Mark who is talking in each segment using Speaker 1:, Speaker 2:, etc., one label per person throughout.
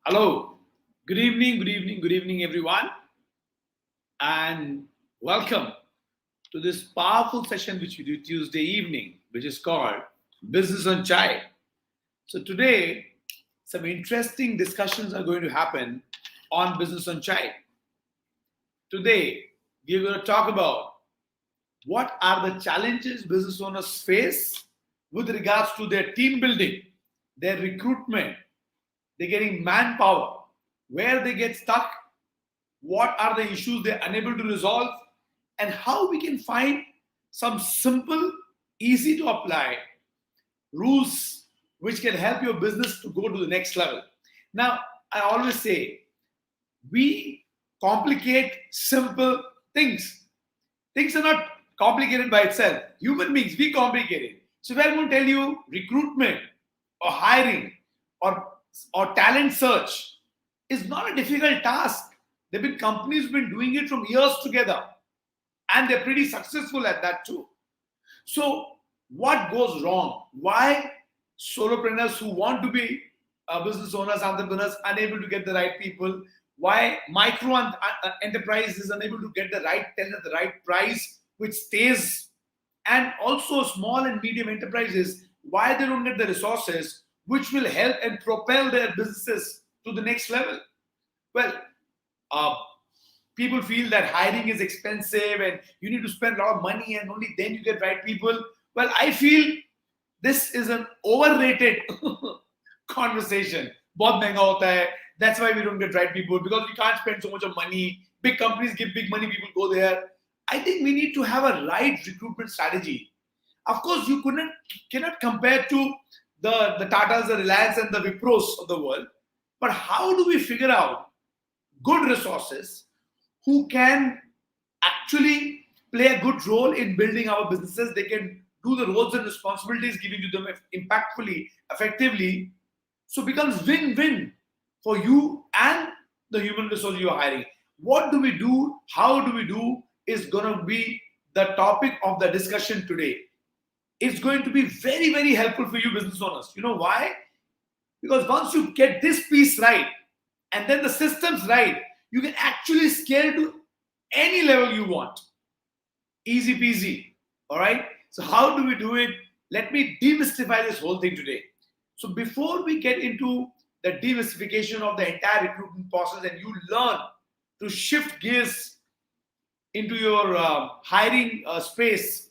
Speaker 1: Hello, good evening, everyone, and welcome to this powerful session which we do Tuesday evening, which is called Business on Chai. So, today, some interesting discussions are going to happen on Business on Chai. Today, we're going to talk about what are the challenges business owners face with regards to their team building, their recruitment, they're getting manpower, where they get stuck, what are the issues they're unable to resolve, and how we can find some simple, easy to apply rules which can help your business to go to the next level. Now, I always say we complicate simple things. Things are not complicated by itself. Human beings, we complicate it. So, if I'm going to tell you recruitment or hiring or, or talent search is not a difficult task. There have been companies who've been doing it from years together, and they're pretty successful at that too. So, what goes wrong? Why solopreneurs who want to be business owners, entrepreneurs, unable to get the right people? Why micro enterprise is unable to get the right tenant at the right price, which stays? And also small and medium enterprises, why they don't get the resources which will help and propel their businesses to the next level? Well, uh, people feel that hiring is expensive and you need to spend a lot of money and only then you get right people. Well, I feel this is an overrated conversation. बहुत महंगा होता है. That's why we don't get right people, because we can't spend so much of money. Big companies give big money, people go there. I think we need to have a right recruitment strategy. Of course, you cannot compare to the Tatas, the Reliance, and the Wipros of the world. But how do we figure out good resources who can actually play a good role in building our businesses? They can do the roles and responsibilities given to them impactfully, effectively. So it becomes win-win for you and the human resource you are hiring. What do we do? How do we do? Is going to be the topic of the discussion today. It's going to be very, very helpful for you business owners. You know why? Because once you get this piece right and then the systems right, you can actually scale to any level you want. Easy peasy. All right. So, how do we do it? Let me demystify this whole thing today. So, before we get into the demystification of the entire recruitment process and you learn to shift gears into your hiring space,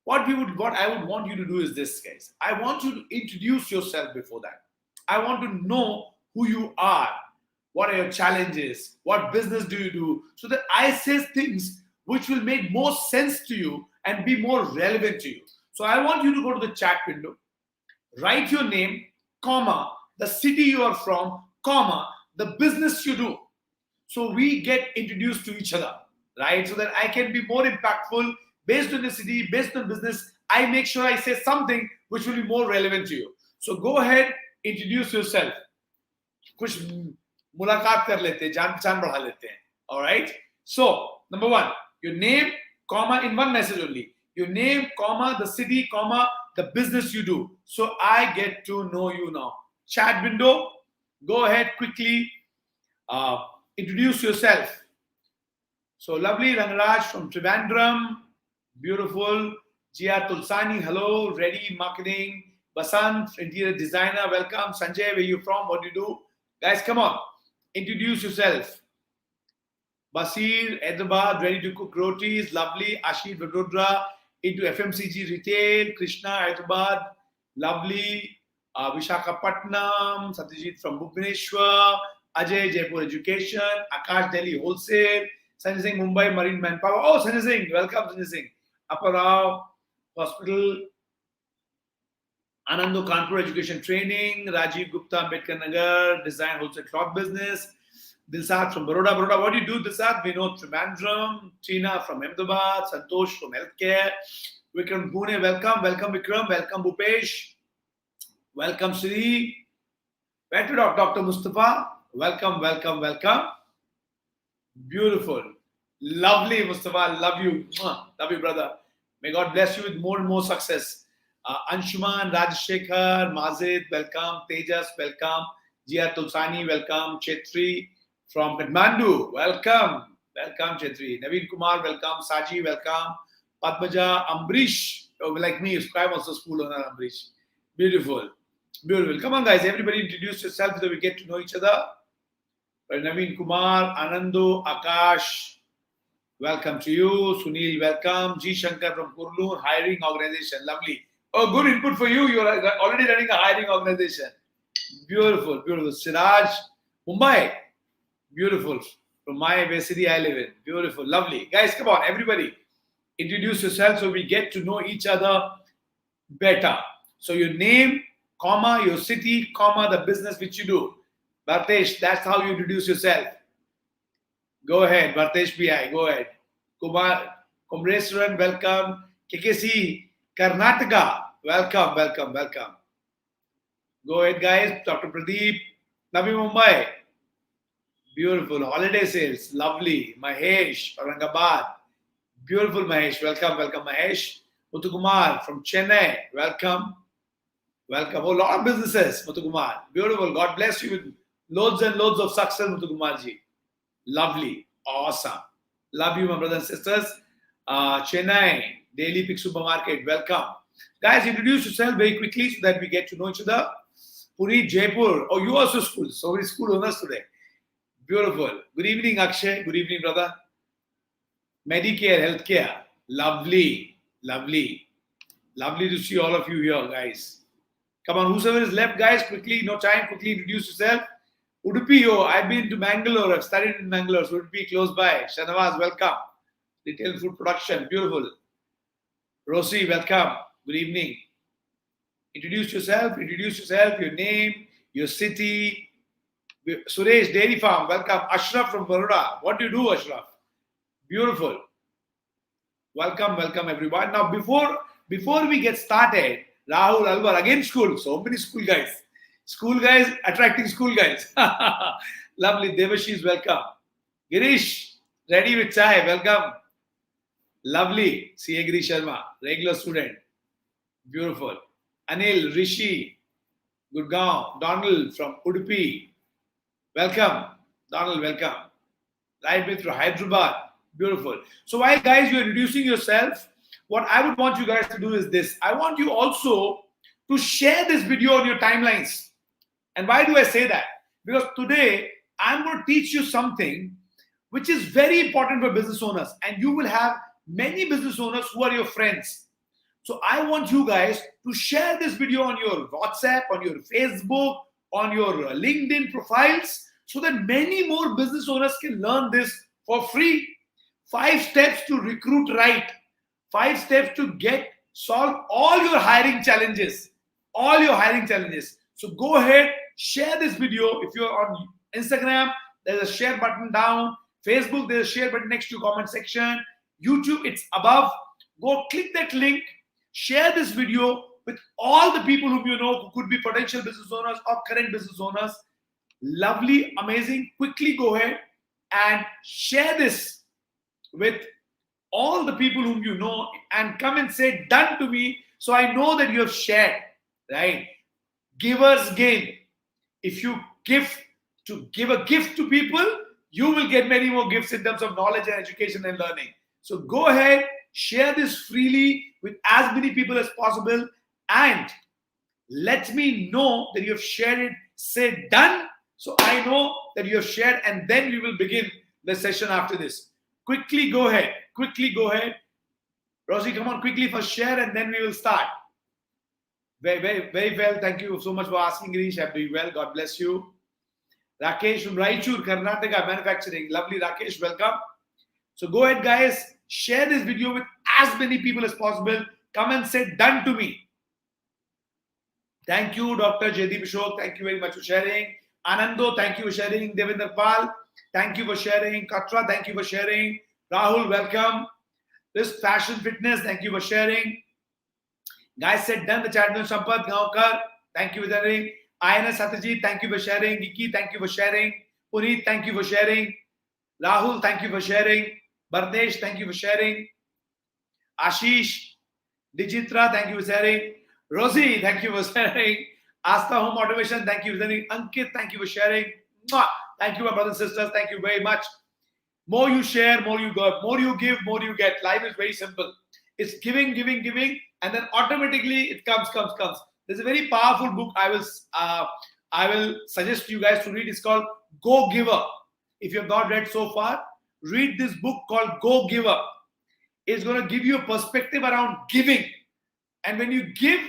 Speaker 1: what I would want you to do is this, guys. I want you to introduce yourself before that. I want to know who you are, what are your challenges, what business do you do, so that I say things which will make more sense to you and be more relevant to you. So I want you to go to the chat window, write your name, comma, the city you are from, comma, the business you do. So we get introduced to each other, right? So that I can be more impactful based on the city, based on business. I make sure I say something which will be more relevant to you. So go ahead, introduce yourself. कुछ मुलाकात कर लेते हैं, जान पहचान बढ़ा लेते हैं. All right. So number one, your name, comma, in one message only. Your name, comma, the city, comma, the business you do. So I get to know you now. Chat window. Go ahead quickly. Introduce yourself. So lovely Rangraj from Trivandrum. Beautiful. Jia Tulsani, hello. Ready marketing. Basant, interior designer, welcome. Sanjay, where you from? What do you do? Guys, come on. Introduce yourself. Basir, Hyderabad, ready to cook rotis. Lovely. Ashit Vadodara, into FMCG retail. Krishna, Hyderabad. Lovely. Vishakhapatnam. Satyajit from Bhubaneswar. Ajay, Jaipur Education. Akash, Delhi Wholesale. Sanjay Singh, Mumbai Marine Manpower. Oh, Sanjay Singh. Welcome, Sanjay Singh. Apparao Hospital. Anando Kanpur Education Training, Rajiv Gupta Ambedkar Nagar, Design Wholesale Cloth Business, Dilsad from Baroda. Baroda, what do you do, Dilsad? Vinod Trivandrum, Tina from Ahmedabad, Santosh from Healthcare, Vikram Pune, welcome, welcome Vikram, welcome Bhupesh, welcome Sri, where to Dr. Mustafa, welcome, welcome, welcome. Beautiful, lovely Mustafa, love you, brother. May God bless you with more and more success. Anshuman, Rajshekhar, Mazid, welcome. Tejas, welcome. Jia Tulsani, welcome. Chetri from Kathmandu, welcome. Welcome, Chetri. Naveen Kumar, welcome. Saji, welcome. Padmaja, Ambrish, like me, I'm also school owner, Ambrish. Beautiful. Beautiful. Come on, guys. Everybody introduce yourself so we get to know each other. Naveen Kumar, Anando, Akash, welcome to you. Sunil, welcome. G. Shankar from Kurlur, hiring organization. Lovely. Oh, good input for you. You're already running a hiring organization. Beautiful, beautiful. Siraj, Mumbai. Beautiful. From my city I live in. Beautiful, lovely. Guys, come on, everybody. Introduce yourself so we get to know each other better. So your name, comma, your city, comma, the business which you do. Bhartesh, that's how you introduce yourself. Go ahead, Bhartesh BI, go ahead. Kumar, Kumreswaran, welcome. KKC, Karnataka, welcome, welcome, welcome. Go ahead, guys. Dr. Pradeep, Navi Mumbai. Beautiful. Holiday sales, lovely. Mahesh, Aurangabad. Beautiful, Mahesh. Welcome, welcome, Mahesh. Muthukumar from Chennai, welcome. Welcome. Oh, a lot of businesses, Muthukumar. Beautiful. God bless you with loads and loads of success, Muthukumarji. Lovely. Awesome. Love you, my brothers and sisters. Chennai, Daily Pick Supermarket, welcome. Guys, introduce yourself very quickly so that we get to know each other. Puri, Jaipur. Oh, you also school. So many school owners today. Beautiful. Good evening, Akshay. Good evening, brother. Medicare, healthcare. Lovely. Lovely. Lovely to see all of you here, guys. Come on, whosoever is left, guys, quickly, no time, quickly introduce yourself. Udupi, yo, I've been to Mangalore. I've studied in Mangalore. So Udupi, close by. Shanawaz, welcome. Retail food production. Beautiful. Rosie, welcome. Good evening. Introduce yourself, your name, your city. Suresh, Dairy Farm, welcome. Ashraf from Baroda. What do you do, Ashraf? Beautiful. Welcome, welcome everyone. Now, before we get started, Rahul, Alvar, again school. So many school guys. School guys attracting school guys. Lovely. Devashish, welcome. Girish, ready with chai, welcome. Lovely. C.A. Girish Sharma, regular student. Beautiful. Anil, Rishi, Gurgaon, Donald from Udupi. Welcome. Donald, welcome. Live with Hyderabad. Beautiful. So while guys you're introducing yourself, what I would want you guys to do is this. I want you also to share this video on your timelines. And why do I say that? Because today I'm going to teach you something which is very important for business owners. And you will have many business owners who are your friends. So I want you guys to share this video on your WhatsApp, on your Facebook, on your LinkedIn profiles so that many more business owners can learn this for free. 5 steps to recruit right. 5 steps to solve all your hiring challenges. All your hiring challenges. So go ahead, share this video. If you're on Instagram, there's a share button down. Facebook, there's a share button next to comment section. YouTube, it's above. Go click that link. Share this video with all the people whom you know who could be potential business owners or current business owners. Lovely, amazing. Quickly go ahead and share this with all the people whom you know and come and say done to me so I know that you have shared, right? Givers gain. If you give a gift to people, you will get many more gifts in terms of knowledge and education and learning. So go ahead, share this freely with as many people as possible and let me know that you have shared it. Say done so I know that you have shared and then we will begin the session after this. Quickly go ahead. Quickly go ahead. Rosie, come on quickly for share and then we will start. Very, very, very well. Thank you so much for asking, Girish. I'm doing well. God bless you. Rakesh from Raichur, Karnataka, manufacturing. Lovely, Rakesh. Welcome. So go ahead, guys. Share this video with as many people as possible. Come and say done to me. Thank you, Dr. Jaydeep Ashok. Thank you very much for sharing. Anando, thank you for sharing. Devinder Pal, thank you for sharing. Katra, thank you for sharing. Rahul, welcome. This Fashion Fitness, thank you for sharing. Guys said done. The chat room. Sampath Gaonkar, thank you for sharing. INS Satyajit, thank you for sharing. Giki, thank you for sharing. Puneet, thank you for sharing. Rahul, thank you for sharing. Bhardesh, thank you for sharing. Ashish, Digitra, thank you for sharing. Rosie, thank you for sharing. Asta Home Automation, thank you. Ankit, thank you for sharing. Mwah. Thank you, my brothers and sisters. Thank you very much. More you share, more you go. More you give, more you get. Life is very simple. It's giving, giving, giving, and then automatically it comes. There's a very powerful book I will suggest to you guys to read. It's called Go Giver. If you have not read so far, read this book called Go Giver. It's going to give you a perspective around giving. And when you give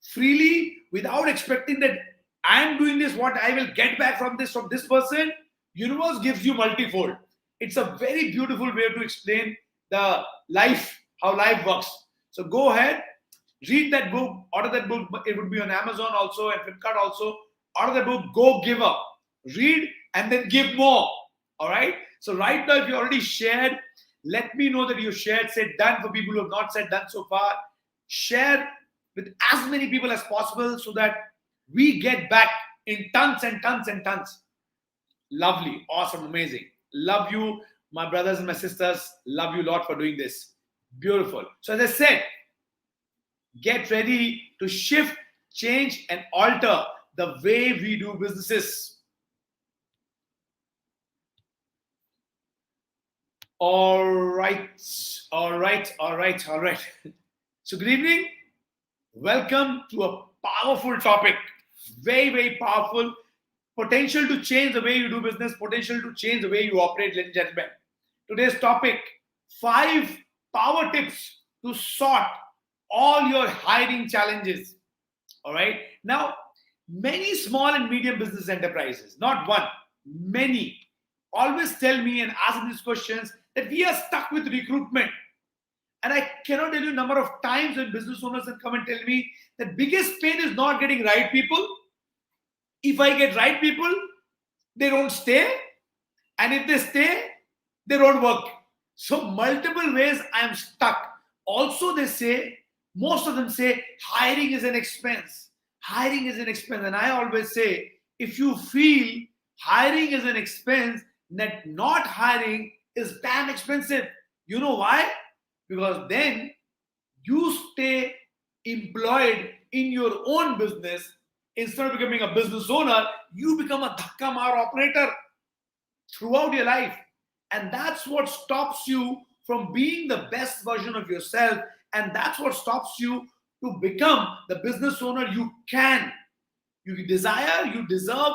Speaker 1: freely without expecting that I am doing this, what I will get back from this person, universe gives you multifold. It's a very beautiful way to explain the life, how life works. So go ahead, read that book, order that book. It would be on Amazon also and Flipkart also. Order the book, Go Giver. Read and then give more. All right. So right now, if you already shared, let me know that you shared. Say done for people who have not said done so far. Share with as many people as possible so that we get back in tons and tons and tons. Lovely, awesome, amazing. Love you, my brothers and my sisters. Love you a lot for doing this. Beautiful. So as I said, get ready to shift, change, and alter the way we do businesses. All right. So good evening. Welcome to a powerful topic. Very, very powerful. Potential to change the way you do business. Potential to change the way you operate, ladies and gentlemen. Today's topic, 5 power tips to sort all your hiring challenges. All right. Now, many small and medium business enterprises, not one, many, always tell me and ask me these questions that we are stuck with recruitment. And I cannot tell you a number of times when business owners have come and tell me that biggest pain is not getting right people. If I get right people, they don't stay. And if they stay, they don't work. So multiple ways I am stuck. Also, they say, most of them say, hiring is an expense. Hiring is an expense. And I always say, if you feel hiring is an expense, that not hiring is damn expensive. You know why? Because then you stay employed in your own business. Instead of becoming a business owner, you become a dhakka maar operator throughout your life. And that's what stops you from being the best version of yourself. And that's what stops you to become the business owner you can. You desire, you deserve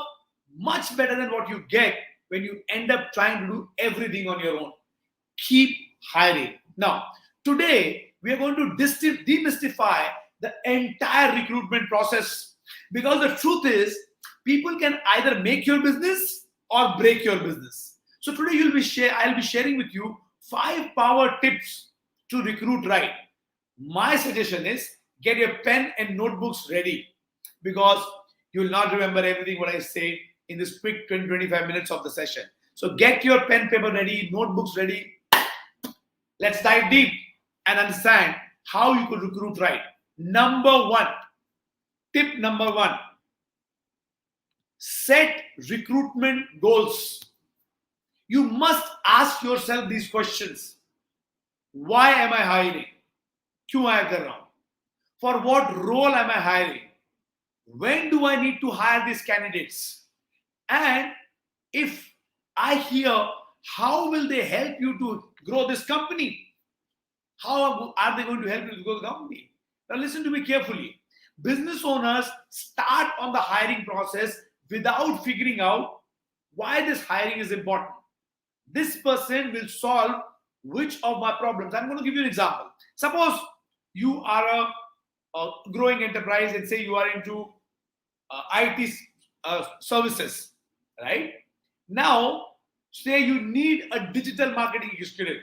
Speaker 1: much better than what you get when you end up trying to do everything on your own. Keep hiring. Now, today we are going to demystify the entire recruitment process, because the truth is people can either make your business or break your business. So today I'll be sharing with you 5 power tips to recruit right. My suggestion is get your pen and notebooks ready, because you will not remember everything what I say in this quick 20-25 minutes of the session. So get your pen, paper ready, notebooks ready. Let's dive deep and understand how you could recruit right. Tip number one, set recruitment goals. You must ask yourself these questions. Why am I hiring? क्यों hire कर रहा हूं? For what role am I hiring? When do I need to hire these candidates? And if I hear, how will they help you to grow this company? How are they going to help you to grow the company? Now listen to me carefully. Business owners start on the hiring process without figuring out why this hiring is important. This person will solve which of my problems. I'm going to give you an example. Suppose you are a growing enterprise and say you are into IT services, right? Now, say you need a digital marketing executive.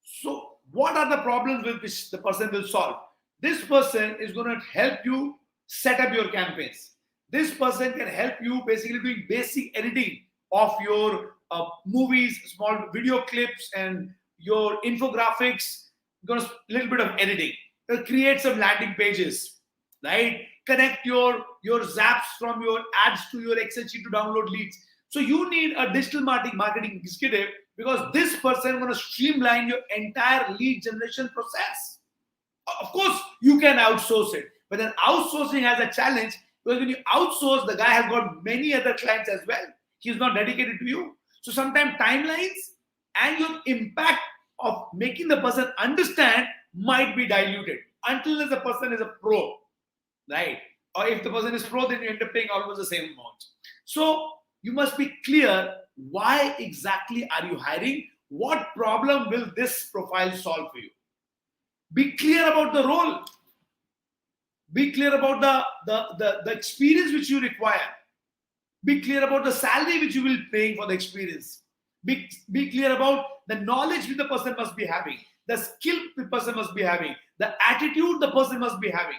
Speaker 1: So what are the problems with which the person will solve? This person is going to help you set up your campaigns. This person can help you basically doing basic editing of your movies, small video clips, and your infographics. Going to a little bit of editing. Create some landing pages, right? Connect your zaps from your ads to your Excel sheet to download leads. So you need a digital marketing executive, because this person is going to streamline your entire lead generation process. Of course, you can outsource it, but then outsourcing has a challenge, Because when you outsource, the guy has got many other clients as well. He's not dedicated to you. So sometimes timelines and your impact of making the person understand might be diluted until the person is a pro, right? Or if the person is pro, then you end up paying almost the same amount. So you must be clear, why exactly are you hiring? What problem will this profile solve for you? Be clear about the role. Be clear about the experience which you require. Be clear about the salary which you will be paying for the experience. Be clear about the knowledge which the person must be having, the skill the person must be having, the attitude the person must be having.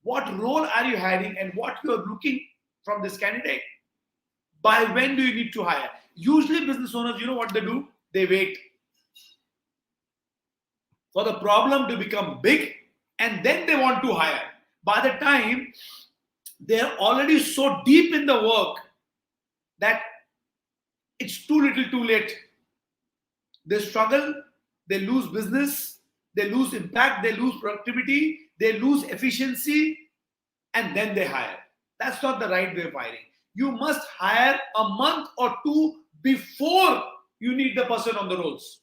Speaker 1: What role are you hiring and what you are looking from this candidate? By when do you need to hire? Usually business owners, you know what they do? They wait for the problem to become big and then they want to hire. By the time they're already so deep in the work that it's too little too late. They struggle, they lose business, they lose impact, they lose productivity, they lose efficiency, and then they hire. That's not the right way of hiring. You must hire a month or two before you need the person on the rolls.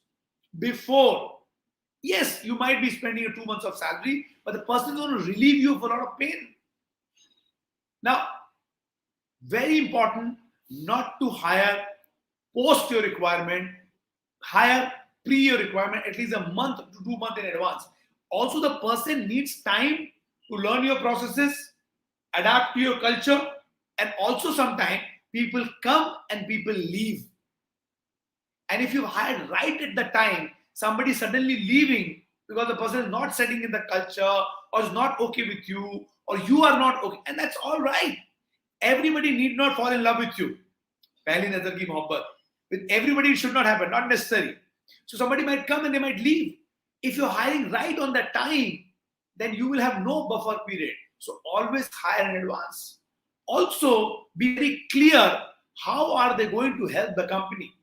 Speaker 1: Before. Yes, you might be spending 2 months of salary, but the person is going to relieve you of a lot of pain. Now, very important not to hire post your requirement, hire pre your requirement at least a month to 2 months in advance. Also, the person needs time to learn your processes, adapt to your culture, and also sometimes people come and people leave. And if you hired right at the time, somebody suddenly leaving because the person is not setting in the culture or is not okay with you or you are not okay, and that's all right. Everybody need not fall in love with you. Pehli nazar ki mohabbat. With everybody, it should not happen, not necessary. So somebody might come and they might leave. If you're hiring right on that time, then you will have no buffer period. So always hire in advance. Also, be very clear, how are they going to help the company?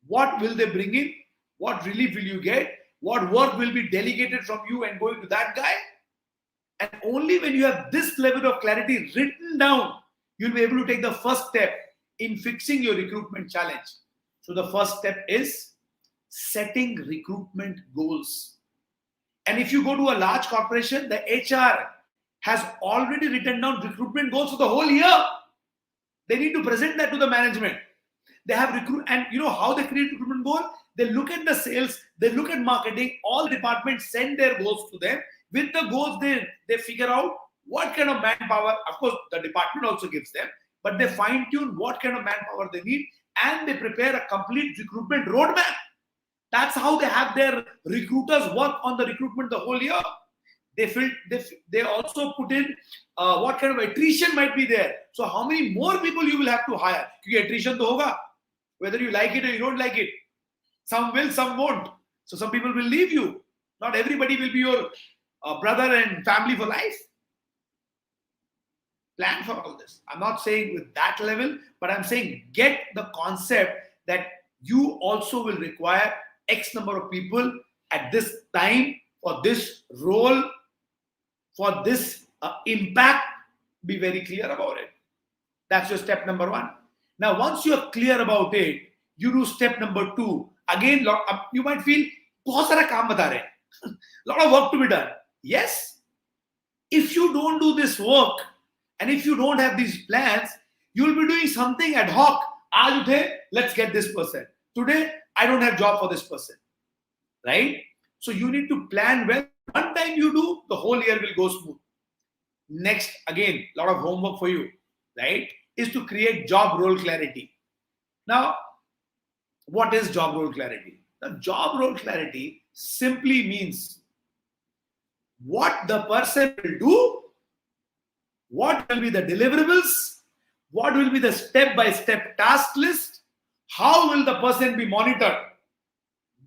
Speaker 1: What will they bring in? What relief will you get? What work will be delegated from you and going to that guy? And only when you have this level of clarity written down, you'll be able to take the first step in fixing your recruitment challenge. So the first step is setting recruitment goals. And if you go to a large corporation, the HR has already written down recruitment goals for the whole year. They need to present that to the management. They have and you know how they create recruitment goal? They look at the sales, they look at marketing, all departments send their goals to them. With the goals, they figure out what kind of manpower, of course, the department also gives them, but they fine tune what kind of manpower they need and they prepare a complete recruitment roadmap. That's how they have their recruiters work on the recruitment the whole year. They also put in what kind of attrition might be there. So how many more people you will have to hire? Because attrition to hoga, whether you like it or you don't like it. Some will, some won't. So some people will leave you. Not everybody will be your brother and family for life. Plan for all this. I'm not saying with that level, but I'm saying get the concept that you also will require X number of people at this time for this role, for this impact. Be very clear about it. That's your step number one. Now, once you're clear about it, you do step number two. Again, you might feel, बहुत सारा काम बता रहे हैं. Lot of work to be done. Yes. If you don't do this work, and if you don't have these plans, you will be doing something ad hoc. Aaj uthe, let's get this person. Today, I don't have job for this person. Right? So you need to plan well. One time you do, the whole year will go smooth. Next, again, a lot of homework for you, right? Is to create job role clarity. Now, what is job role clarity? The job role clarity simply means what the person will do, what will be the deliverables, what will be the step-by-step task list, how will the person be monitored.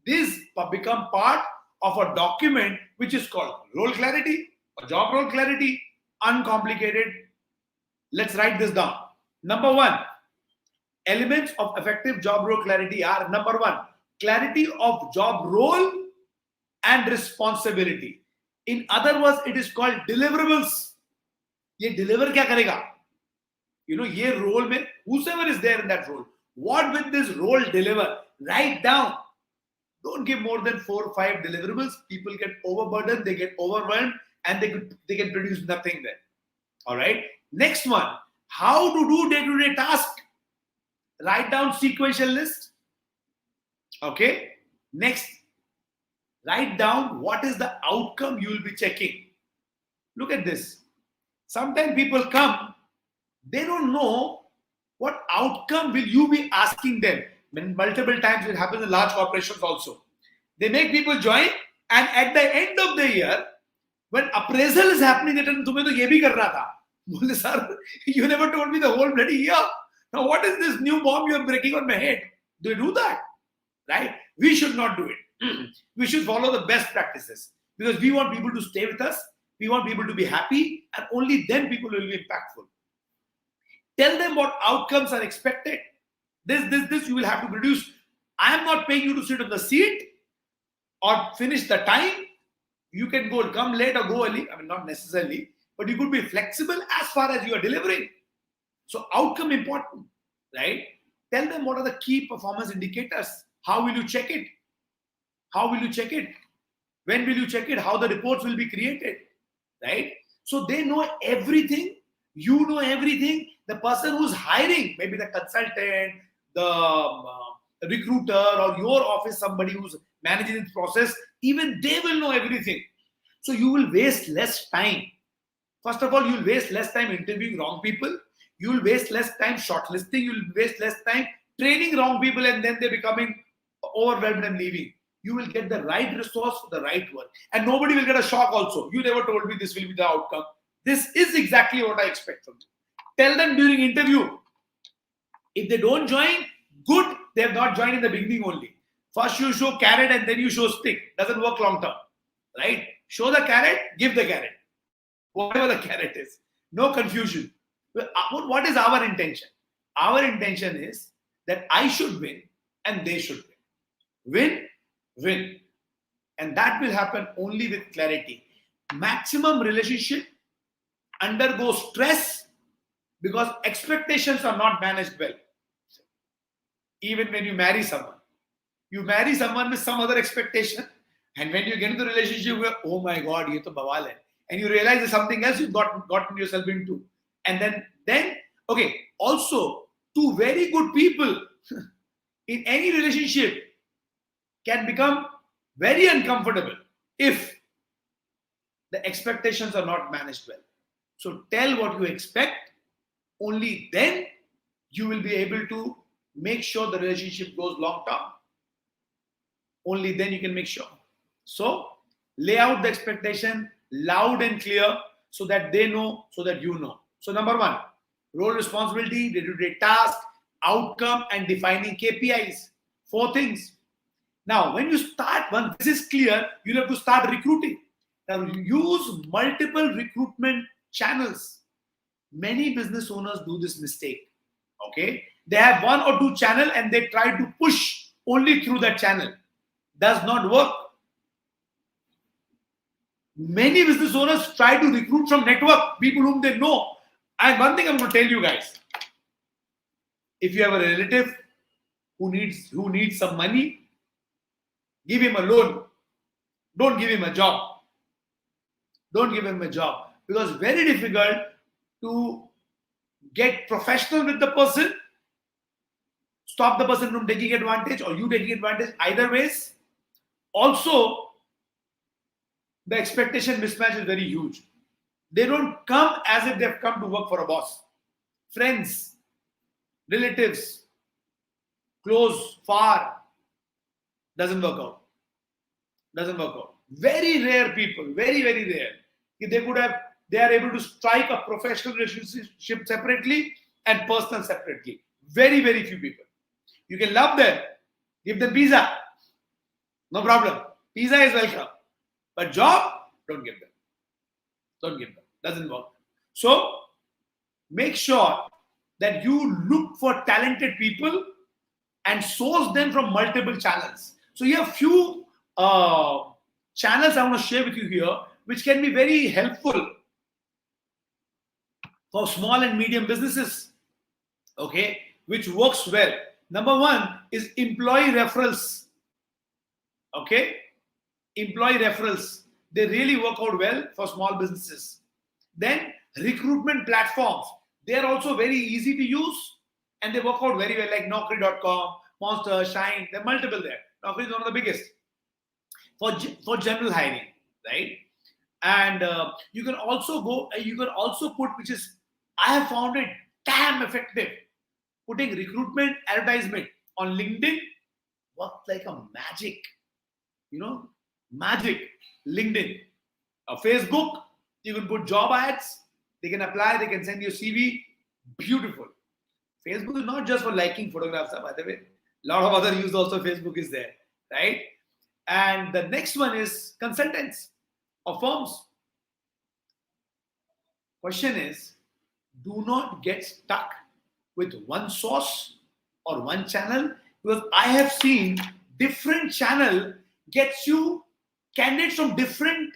Speaker 1: This become part of a document which is called role clarity or job role clarity, uncomplicated. Let's write this down. Number one, elements of effective job role clarity are: number one, clarity of job role and responsibility. In other words, it is called deliverables. ये deliver क्या करेगा? ये role में, whosoever is there in that role, what will this role deliver? Write down. Don't give more than 4 or 5 deliverables. People get overburdened, they get overwhelmed, and they can produce nothing there. All right. Next one, how to do day-to-day task. Write down sequential list. Okay. Next, write down what is the outcome you will be checking. Look at this. Sometimes people come, they don't know what outcome will you be asking them. Multiple times it happens in large corporations also. They make people join, and at the end of the year, when appraisal is happening, they tell them, "तुम्हें तो ये भी करना था." बोले, "Sir, you never told me the whole bloody year. Now what is this new bomb you're breaking on my head?" Do you do that? Right? We should not do it. We should follow the best practices, because we want people to stay with us. We want people to be happy, and only then people will be impactful. Tell them what outcomes are expected. This you will have to produce. I am not paying you to sit on the seat or finish the time. You can come late or go early. I mean, not necessarily, but you could be flexible as far as you are delivering. So outcome important, right? Tell them what are the key performance indicators. How will you check it? How will you check it? When will you check it? How the reports will be created, right? So they know everything. You know everything. The person who's hiring, maybe the consultant, the recruiter, or your office, somebody who's managing this process, even they will know everything. So you will waste less time. First of all, you will waste less time interviewing wrong people. You will waste less time shortlisting. You will waste less time training wrong people, and then they're becoming overwhelmed and leaving. You will get the right resource for the right work. And nobody will get a shock also. You never told me this will be the outcome. This is exactly what I expect from you. Tell them during interview. If they don't join, good, they have not joined in the beginning only. First you show carrot and then you show stick. Doesn't work long term. Right? Show the carrot, give the carrot. Whatever the carrot is. No confusion. What is our intention? Our intention is that I should win and they should win. Win. And that will happen only with clarity. Maximum relationship undergo stress because expectations are not managed well. Even when you marry someone with some other expectation, and when you get into the relationship, you go, "Oh my God, ye to bawal hai," and you realize there's something else you've gotten yourself into, and then okay. Also, two very good people in any relationship can become very uncomfortable if the expectations are not managed well. So tell what you expect. Only then you will be able to make sure the relationship goes long term. Only then you can make sure. So lay out the expectation loud and clear so that they know, so that you know. So number one, role responsibility, day-to-day task, outcome, and defining KPIs. 4 things. Now, when this is clear, you'll have to start recruiting. Now, use multiple recruitment channels. Many business owners do this mistake. Okay, they have 1 or 2 channels and they try to push only through that channel. Does not work. Many business owners try to recruit from network, people whom they know. And one thing I'm going to tell you guys: if you have a relative who needs some money, give him a loan. Don't give him a job. Don't give him a job, because it's very difficult to get professional with the person, stop the person from taking advantage or you taking advantage. Either ways. Also, the expectation mismatch is very huge. They don't come as if they've come to work for a boss. Friends, relatives, close, far, doesn't work out. Doesn't work out. Very rare people, very, very rare. They are able to strike a professional relationship separately and personal separately. Very, very few people. You can love them, give them pizza, no problem. Pizza is welcome. But job, don't give them. Don't give them. Doesn't work. So make sure that you look for talented people and source them from multiple channels. So you have few channels I want to share with you here, which can be very helpful. for small and medium businesses, okay, which works well. Number one is employee referrals, okay, employee referrals. They really work out well for small businesses. Then recruitment platforms. They are also very easy to use and they work out very well, like Naukri.com, Monster, Shine. There are multiple there. Naukri is one of the biggest for general hiring, right? And you can also go. You can also put, which is I have found it damn effective. Putting recruitment advertisement on LinkedIn works like a magic. You know, magic. LinkedIn, Facebook. You can put job ads. They can apply. They can send you a CV. Beautiful. Facebook is not just for liking photographs, by the way. A lot of other use also Facebook is there, right? And the next one is consultants or firms. Question is, do not get stuck with one source or one channel, because I have seen different channel gets you candidates from different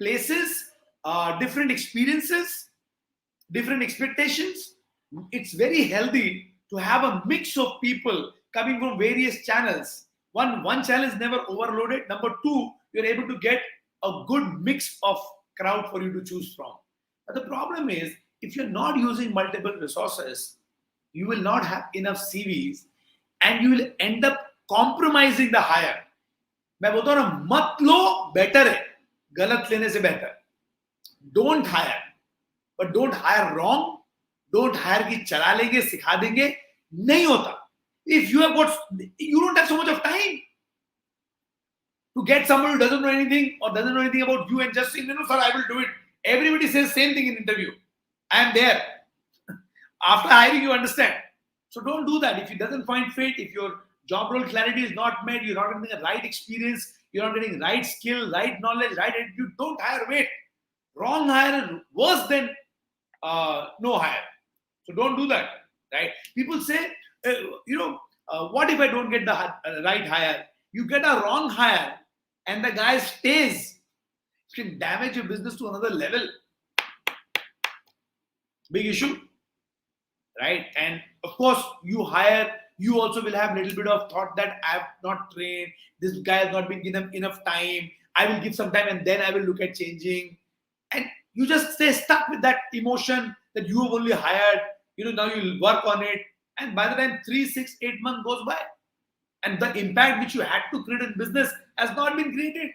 Speaker 1: places, different experiences, different expectations. It's very healthy to have a mix of people coming from various channels. One channel is never overloaded. Number two, you're able to get a good mix of crowd for you to choose from. But the problem is, if you're not using multiple resources, you will not have enough CVs and you will end up compromising the hire. मैं बोलता हूँ ना, मत लो, better है, गलत लेने से better. Don't hire, but don't hire wrong. Don't hire कि चला लेंगे, सिखा देंगे. नहीं होता. If you don't have so much of time to get someone who doesn't know anything or doesn't know anything about you and just saying, no, sir, I will do it. Everybody says same thing in interview. I am there. After hiring, you understand. So don't do that. If it doesn't find fit, if your job role clarity is not met, you're not getting the right experience, you're not getting right skill, right knowledge, right attitude, don't hire. Wait. Wrong hire is worse than no hire. So don't do that. Right? People say, what if I don't get the right hire? You get a wrong hire and the guy stays. It can damage your business to another level. Big issue. Right? And of course, you hire, you also will have a little bit of thought that I have not trained, this guy has not been given enough time, I will give some time and then I will look at changing. And you just stay stuck with that emotion that you have only hired, now you'll work on it. And by the time 3, 6, 8 months goes by, and the impact which you had to create in business has not been created.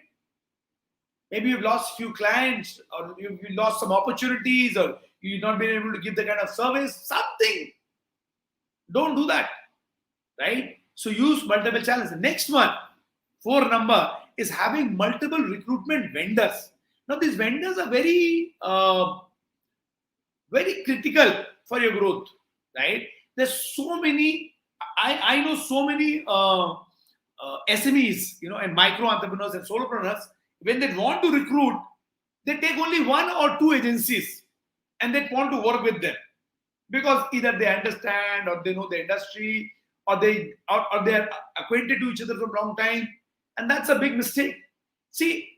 Speaker 1: Maybe you've lost few clients, or you've lost some opportunities, or you've not been able to give the kind of service, something. Don't do that, right? So use multiple channels. The next one, 4 number, is having multiple recruitment vendors. Now, these vendors are very, very critical for your growth, right? There's so many, I know so many SMEs, and micro entrepreneurs and solopreneurs, when they want to recruit, they take only 1 or 2 agencies and they want to work with them because either they understand or they know the industry or they are acquainted to each other from a long time. And that's a big mistake. See,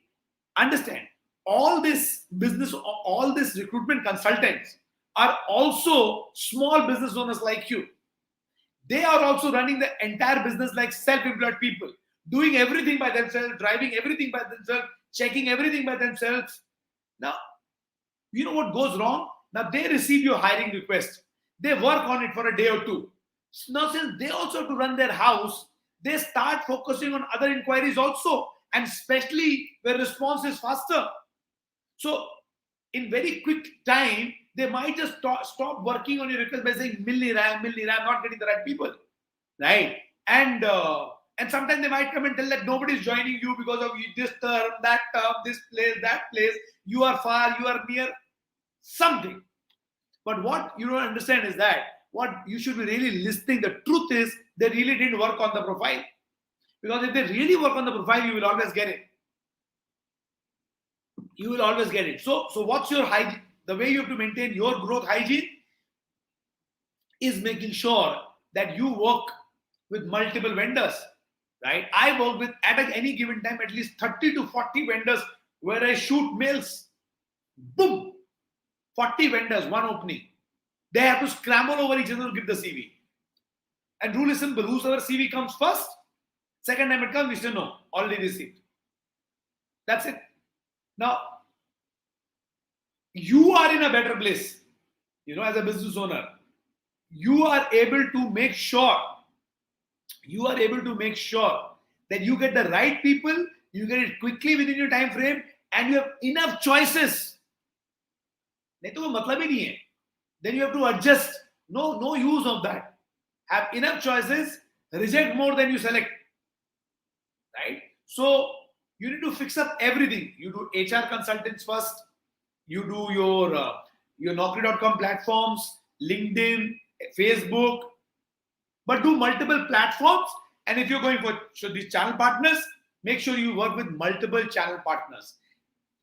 Speaker 1: understand, all this business, all these recruitment consultants are also small business owners like you. They are also running the entire business like self-employed people, doing everything by themselves, driving everything by themselves, checking everything by themselves. Now, you know what goes wrong? Now, they receive your hiring request. They work on it for a day or 2. Now, since they also have to run their house, they start focusing on other inquiries also, and especially where response is faster. So, in very quick time, they might just stop working on your request by saying, "Mil nahi raha, I'm not getting the right people," right? And sometimes they might come and tell that nobody's joining you because of this term, that term, this place, that place. You are far, you are near, something. But what you don't understand is that what you should be really listening. The truth is they really didn't work on the profile, because if they really work on the profile, you will always get it. You will always get it. So what's your hygiene? The way you have to maintain your growth hygiene is making sure that you work with multiple vendors, right? I work with, at any given time, at least 30 to 40 vendors where I shoot mails. Boom! 40 vendors, one opening. They have to scramble over each other to get the CV. And rule is simple: whosoever CV comes first, second time it comes, we say no, already received. That's it. Now, you are in a better place, as a business owner. You are able to make sure that you get the right people, you get it quickly within your time frame, and you have enough choices. Then you have to adjust. No use of that. Have enough choices, reject more than you select. Right? So you need to fix up everything. You do HR consultants first. You do your Naukri.com platforms, LinkedIn, Facebook, but do multiple platforms. And if you're going for these channel partners, make sure you work with multiple channel partners.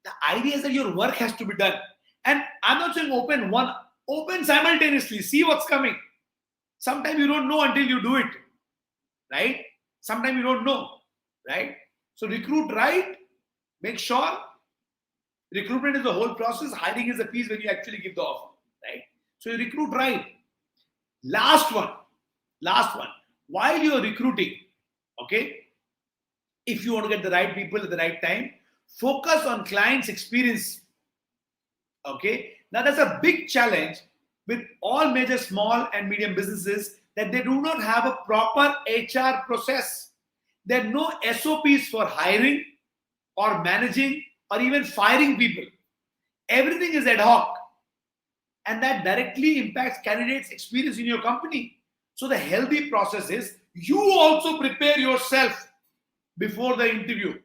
Speaker 1: The idea is that your work has to be done. And I'm not saying open simultaneously, see what's coming. Sometimes you don't know until you do it, right? Sometimes you don't know, right? So recruit right, make sure. Recruitment is the whole process. Hiring is the piece when you actually give the offer, right? So you recruit right. Last one. While you're recruiting, okay, if you want to get the right people at the right time, focus on clients' experience. Okay. Now that's a big challenge with all major small and medium businesses, that they do not have a proper HR process. There are no SOPs for hiring or managing or even firing people. Everything is ad hoc, and that directly impacts candidates' experience in your company. So the healthy process is you also prepare yourself before the interview.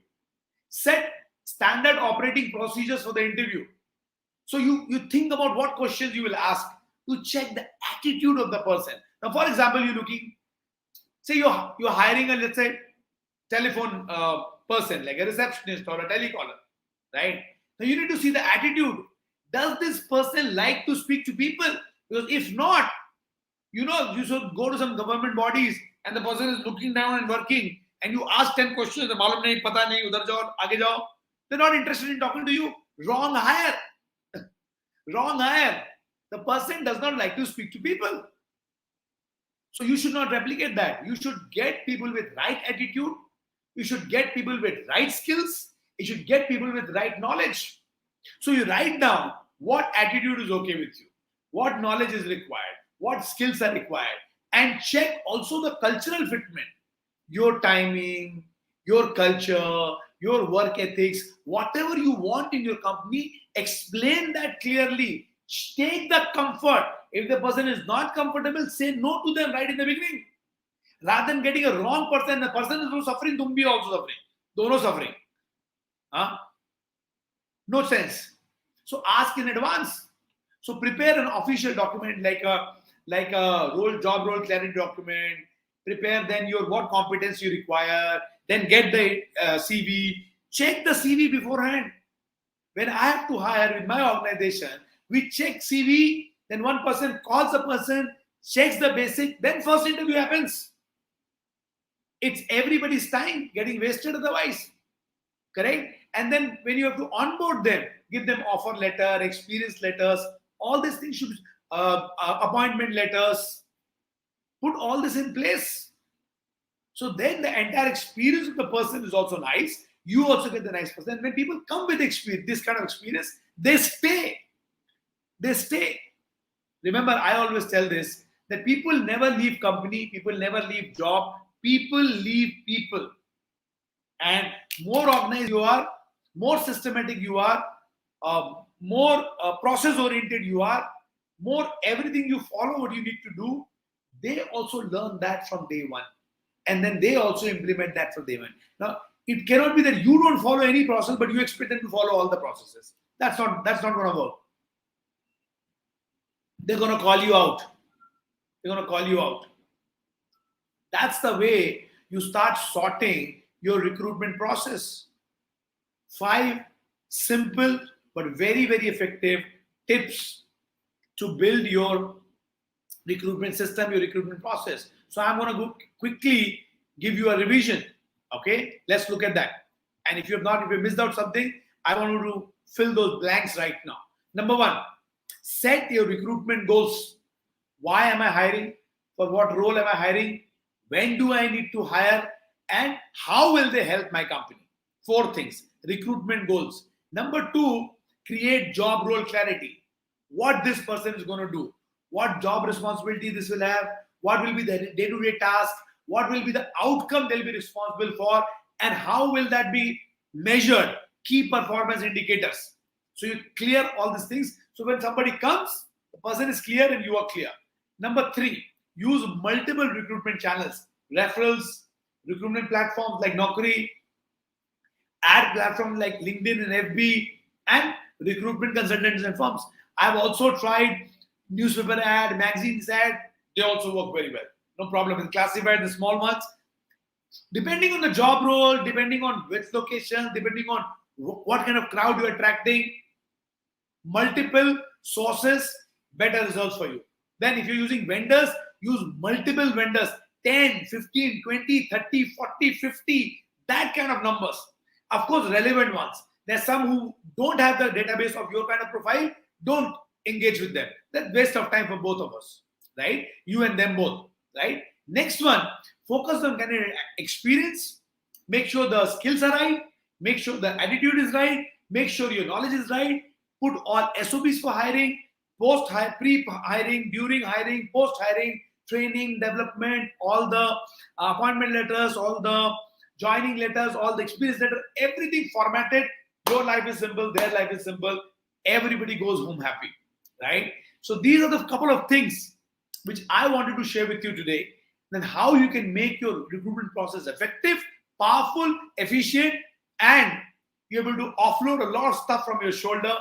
Speaker 1: Set standard operating procedures for the interview. So you think about what questions you will ask to check the attitude of the person. Now, for example, say you're hiring a, let's say, telephone person, like a receptionist or a telecaller, right? Now you need to see the attitude. Does this person like to speak to people? Because if not, you should go to some government bodies and the person is looking down and working, and you ask 10 questions, malum nahi, pata nahi, udhar jao, aage jao. They're not interested in talking to you. Wrong hire. Wrong hire. The person does not like to speak to people. So you should not replicate that. You should get people with right attitude. You should get people with right skills. You should get people with right knowledge. So you write down what attitude is okay with you, what knowledge is required, what skills are required, and check also the cultural fitment. Your timing, your culture, your work ethics, whatever you want in your company, explain that clearly. Take the comfort. If the person is not comfortable, say no to them right in the beginning. Rather than getting a wrong person, the person is also suffering, tum bhi also suffering. Dono suffering. Huh? No sense. So ask in advance. So prepare an official document like a job role clarity document. Prepare then what competence you require. Then get the CV. Check the CV beforehand. When I have to hire with my organization, we check CV. Then one person calls the person, checks the basic. Then first interview happens. It's everybody's time getting wasted otherwise. Correct? And then when you have to onboard them, give them offer letter, experience letters, all these things should, appointment letters, put all this in place. So then the entire experience of the person is also nice. You also get the nice person. When people come with experience, this kind of experience, they stay. They stay. Remember, I always tell this, that people never leave company, people never leave job, people leave people. And more organized you are, more systematic you are, more process oriented you are, more everything you follow what you need to do, they also learn that from day one. And then they also implement that from day one. Now, it cannot be that you don't follow any process, but you expect them to follow all the processes. That's not going to work. They're going to call you out. That's the way you start sorting your recruitment process. 5 simple but very, very effective tips to build your recruitment system, your recruitment process. So I'm going to quickly give you a revision. Okay, let's look at that. And if you missed out something, I want you to fill those blanks right now. Number 1, Set your recruitment goals. Why am I hiring? For what role am I hiring? When do I need to hire? And how will they help my company? 4 things. Recruitment goals. Number 2, create job role clarity. What this person is going to do, what job responsibility this will have, what will be the day-to-day task, what will be the outcome they'll be responsible for, and how will that be measured, key performance indicators. So you clear all these things. So when somebody comes, the person is clear and you are clear. Number 3, use multiple recruitment channels, referrals, recruitment platforms like Naukri, ad platforms like LinkedIn and FB, and recruitment consultants and firms. I've also tried newspaper ad, magazines ad. They also work very well. No problem. In classified, the small ones. Depending on the job role, depending on which location, depending on what kind of crowd you're attracting, multiple sources, better results for you. Then if you're using vendors, use multiple vendors, 10, 15, 20, 30, 40, 50, that kind of numbers. Of course, relevant ones. There's some who don't have the database of your kind of profile, don't engage with them. That's waste of time for both of us, right? You and them both, right? Next one, focus on candidate experience. Make sure the skills are right. Make sure the attitude is right. Make sure your knowledge is right. Put all SOPs for hiring, pre-hiring, during hiring, post-hiring, training, development, all the appointment letters, all the joining letters, all the experience letter, everything formatted. Your life is simple, their life is simple. Everybody goes home happy, right? So these are the couple of things which I wanted to share with you today. Then how you can make your recruitment process effective, powerful, efficient, and you're able to offload a lot of stuff from your shoulder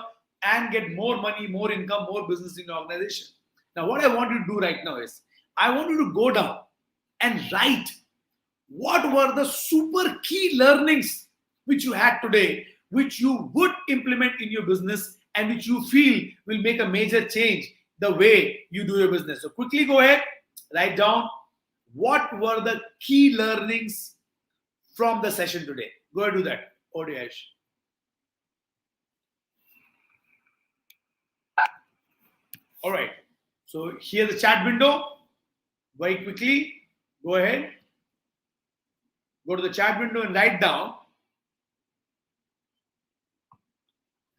Speaker 1: and get more money, more income, more business in your organization. Now, what I want you to do right now is I want you to go down and write what were the super key learnings which you had today, which you would implement in your business and which you feel will make a major change the way you do your business. So quickly go ahead, write down what were the key learnings from the session today. Go ahead and do that. Over to you, Aish. All right. So here's the chat window. Very quickly, go ahead. Go to the chat window and write down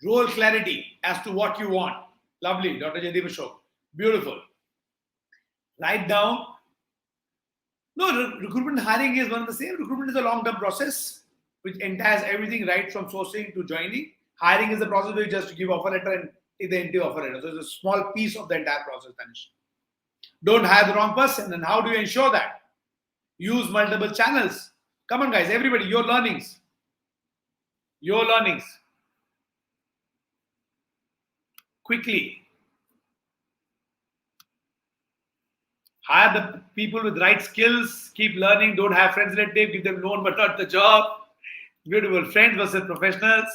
Speaker 1: role clarity as to what you want. Lovely, Dr. Jaydeep Ashok. Beautiful. Write down. No, recruitment hiring is one of the same. Recruitment is a long-term process which entails everything right from sourcing to joining. Hiring is the process where you just give offer letter and take the interview offer letter. So it's a small piece of the entire process, Tanish. Don't hire the wrong person. And how do you ensure that? Use multiple channels. Come on, guys, everybody, your learnings. Your learnings. Quickly. Hire the people with right skills. Keep learning. Don't have friends relative. Give them known but not the job. Beautiful. Friends versus professionals.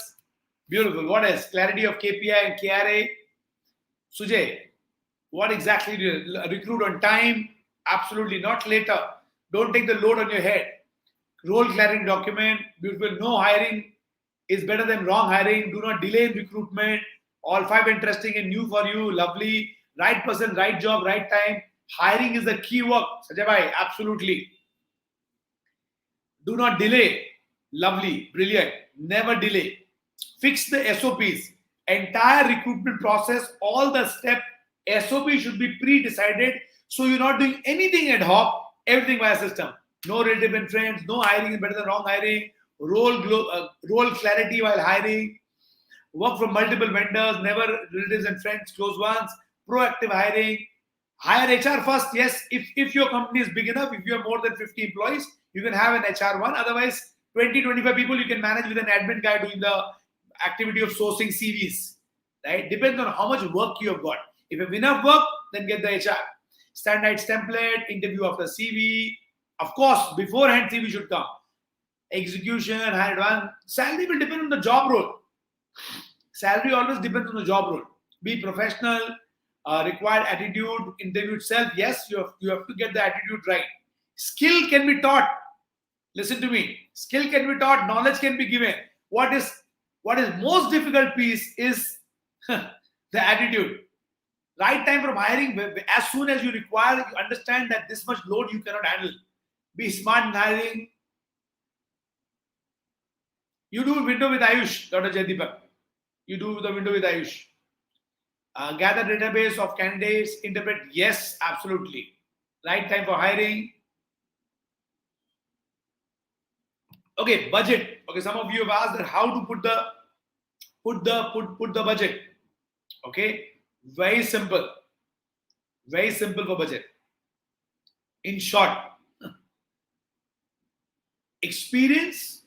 Speaker 1: Beautiful. What else? Clarity of KPI and KRA. Sujay, what exactly do you recruit on time? Absolutely not later. Don't take the load on your head. Role clarity document. Beautiful. No hiring is better than wrong hiring. Do not delay in recruitment. All 5 interesting and new for you. Lovely. Right person, right job, right time. Hiring is the key work. Sajay bhai, absolutely. Do not delay. Lovely. Brilliant. Never delay. Fix the SOPs. Entire recruitment process, all the steps, SOP should be pre-decided. So you're not doing anything ad hoc, everything by a system. No relative and friends, no hiring is better than wrong hiring, role clarity while hiring, work from multiple vendors, never relatives and friends, close ones, proactive hiring, hire HR first. Yes, if your company is big enough, if you have more than 50 employees, you can have an HR one. Otherwise, 20, 25 people you can manage with an admin guy doing the activity of sourcing CVs. Right? Depends on how much work you have got. If you have enough work, then get the HR. Standardized template, interview after CV. Of course, beforehand CV should come. Execution, hire one. Salary will depend on the job role. Salary always depends on the job role. Be professional, required attitude, interview itself. Yes, you have to get the attitude right. Skill can be taught. Listen to me. Skill can be taught. Knowledge can be given. What is most difficult piece is the attitude. Right time for hiring, as soon as you require, you understand that this much load you cannot handle. Be smart in hiring. You do window with Ayush, Dr. Jaideepak. You do the window with Ayush. Gather database of candidates, interpret, yes, absolutely. Right time for hiring. Okay, budget. Okay, some of you have asked that how to put the budget. Okay, very simple. Very simple for budget. In short, experience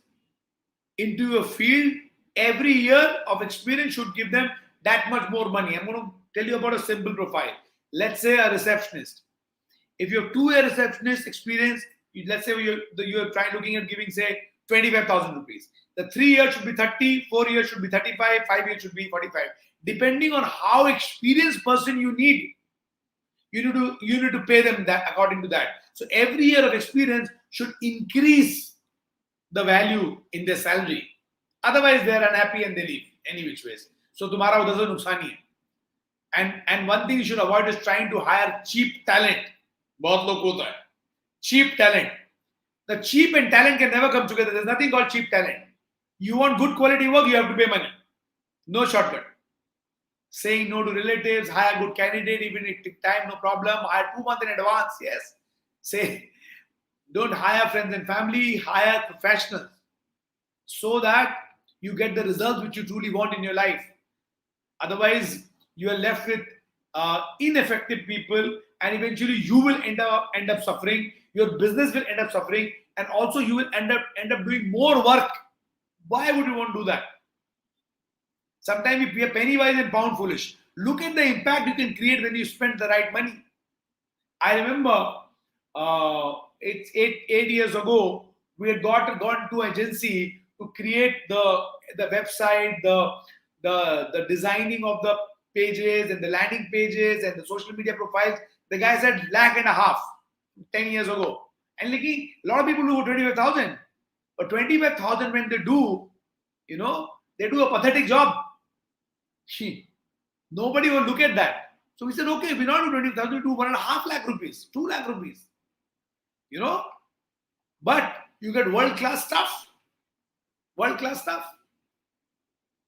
Speaker 1: into a field, every year of experience should give them that much more money. I'm going to tell you about a simple profile. Let's say a receptionist. If you have 2 year receptionist experience, let's say you're trying looking at giving, say, 25,000 rupees. The 3 years should be 30, 4 years should be 35, 5 years should be 45. Depending on how experienced person you need, you need to pay them that according to that. So every year of experience should increase the value in their salary. Otherwise, they are unhappy and they leave any which ways. So तुम्हारा उधर से नुकसान ही है. And one thing you should avoid is trying to hire cheap talent. बहुत लोग होता है. Cheap talent. The cheap and talent can never come together. There's nothing called cheap talent. You want good quality work, you have to pay money. No shortcut. Saying no to relatives, hire good candidate, even if it takes time, no problem. Hire 2 months in advance, yes. Say, don't hire friends and family, hire professionals. So that you get the results which you truly want in your life. Otherwise, you are left with ineffective people, and eventually you will end up suffering. Your business will end up suffering, and also you will end up doing more work. Why would you want to do that? Sometimes we are penny wise and pound foolish. Look at the impact you can create when you spend the right money. I remember it's eight years ago, we had gone to agency to create the website, the designing of the pages and the landing pages and the social media profiles. The guy said $1.5 lakh 10 years ago. And like, a lot of people do 25,000. But 25,000 when they do, they do a pathetic job. Nobody will look at that. So we said, okay, we not do 20,000, we do 1.5 lakh rupees, 2 lakh rupees. But you get world-class stuff. World-class stuff.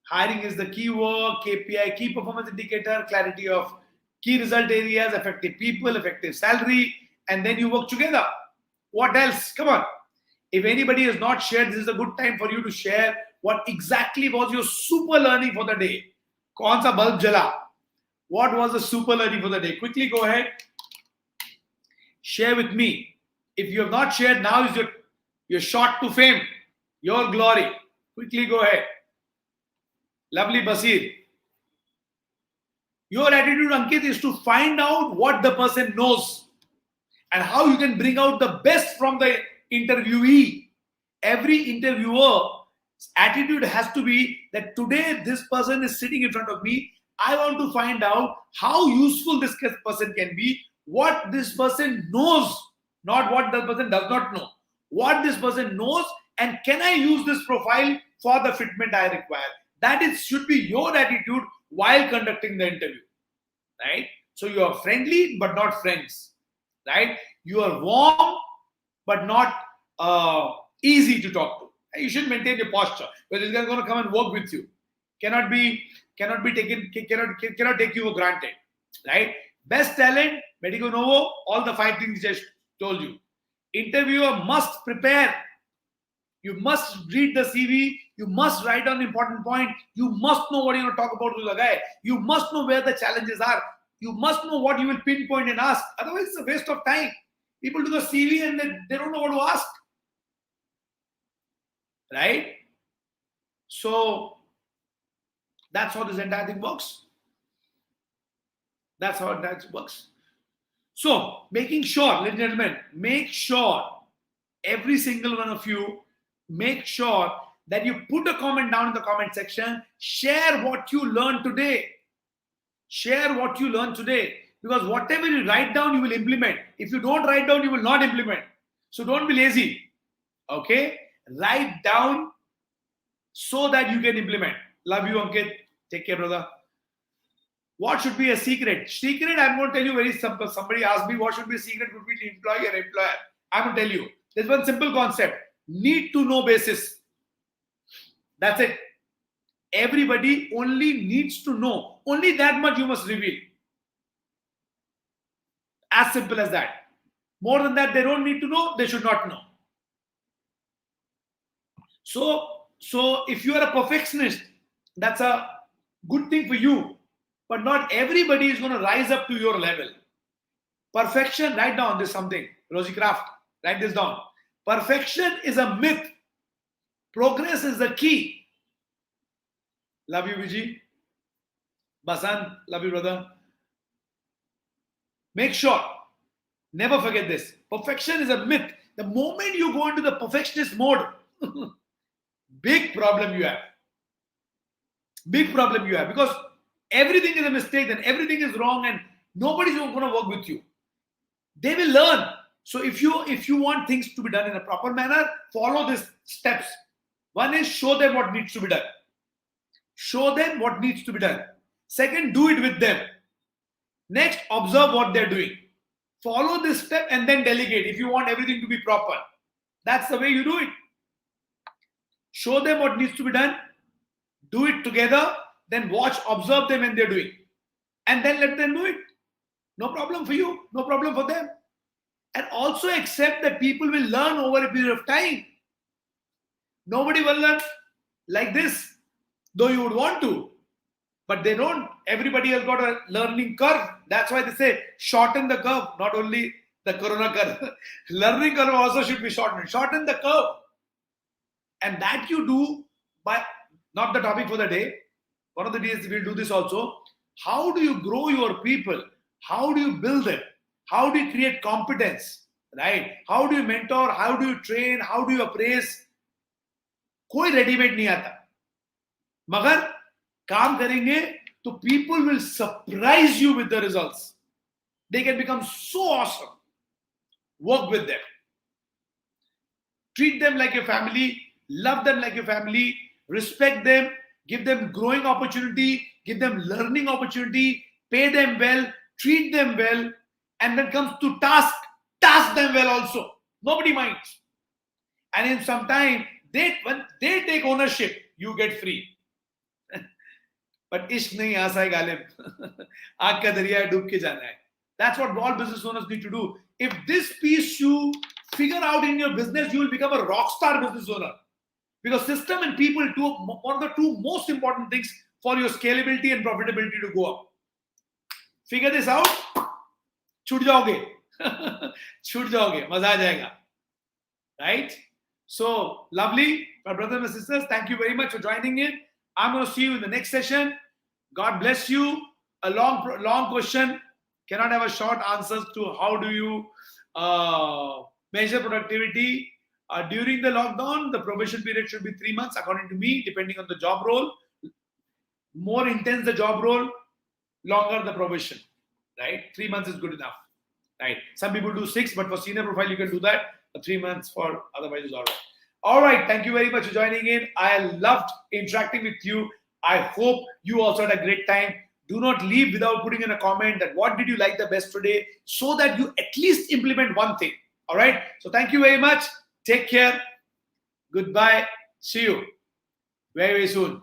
Speaker 1: Hiring is the key work, KPI, key performance indicator, clarity of key result areas, effective people, effective salary, and then you work together. What else? Come on. If anybody has not shared, this is a good time for you to share what exactly was your super learning for the day. Kaun sa bulb jala? What was the super learning for the day? Quickly go ahead. Share with me. If you have not shared, now is your shot to fame, your glory. Quickly go ahead. Lovely Basir. Your attitude, Ankit, is to find out what the person knows and how you can bring out the best from the interviewee. Every interviewer's attitude has to be that today this person is sitting in front of me. I want to find out how useful this person can be, what this person knows, not what the person does not know. What this person knows, and can I use this profile for the fitment I require? That should be your attitude while conducting the interview, right? So you are friendly but not friends, right? You are warm but not easy to talk to. You should maintain your posture because this guy is going to come and work with you. Cannot take you for granted, right? Best talent, Medico Novo, all the 5 things I just told you. Interviewer must prepare. You must read the CV. You must write down important point. You must know what you're going to talk about with the guy. You must know where the challenges are. You must know what you will pinpoint and ask. Otherwise, it's a waste of time. People do the CV and they don't know what to ask. Right? So, that's how this entire thing works. That's how that works. So, making sure, ladies and gentlemen, make sure every single one of you, make sure that you put a comment down in the comment section. Share what you learned today. Share what you learned today. Because whatever you write down, you will implement. If you don't write down, you will not implement. So don't be lazy. Okay? Write down so that you can implement. Love you, Ankit. Take care, brother. What should be a secret? Secret, I'm going to tell you very simple. Somebody asked me what should be a secret between employee and employer. I'm going to tell you. There's one simple concept. Need to know basis. That's it. Everybody only needs to know. Only that much you must reveal. As simple as that. More than that, they don't need to know. They should not know. So if you are a perfectionist, that's a good thing for you. But not everybody is going to rise up to your level. Perfection, write down this something. Rosie Craft, write this down. Perfection is a myth. Progress is the key. Love you, Vijay. Basan, love you, brother. Make sure, never forget this. Perfection is a myth. The moment you go into the perfectionist mode, big problem you have. Big problem you have. Because everything is a mistake, then everything is wrong, and nobody's going to work with you. They will learn. So if you want things to be done in a proper manner, follow these steps. One is show them what needs to be done. Show them what needs to be done. Second, do it with them. Next, observe what they're doing. Follow this step and then delegate if you want everything to be proper. That's the way you do it. Show them what needs to be done. Do it together. Then watch, observe them when they're doing. And then let them do it. No problem for you. No problem for them. And also accept that people will learn over a period of time. Nobody will learn like this, though you would want to. But they don't. Everybody has got a learning curve. That's why they say shorten the curve, not only the corona curve. Learning curve also should be shortened. Shorten the curve. And that you do by, not the topic for the day. One of the days we'll do this also. How do you grow your people? How do you build them? How do you create competence? Right? How do you mentor? How do you train? How do you appraise? कोई readymade नहीं आता. मगर काम करेंगे तो people will surprise you with the results. They can become so awesome. Work with them. Treat them like your family. Love them like your family. Respect them. Give them growing opportunity. Give them learning opportunity. Pay them well. Treat them well. And when it comes to task them well also. Nobody minds. And in some time, when they take ownership, you get free. But ishq nahi aasa hai galib. Aag ka dariya hai, doob ke jana hai. That's what all business owners need to do. If this piece you figure out in your business, you will become a rock star business owner. Because system and people, one of the two most important things for your scalability and profitability to go up. Figure this out. छूट जाओगे. छूट जाओगे. मजा आ जाएगा. Right? So, lovely. My brothers and sisters, thank you very much for joining in. I'm going to see you in the next session. God bless you. A long question. Cannot have a short answers to how do you measure productivity. During the lockdown, the probation period should be 3 months, according to me, depending on the job role. More intense the job role, longer the probation. Right? 3 months is good enough. Right? Some people do 6, but for senior profile, you can do that. 3 months for otherwise is all right. All right. Thank you very much for joining in. I loved interacting with you. I hope you also had a great time. Do not leave without putting in a comment that what did you like the best today, so that you at least implement one thing. All right. So thank you very much. Take care. Goodbye. See you very, very soon.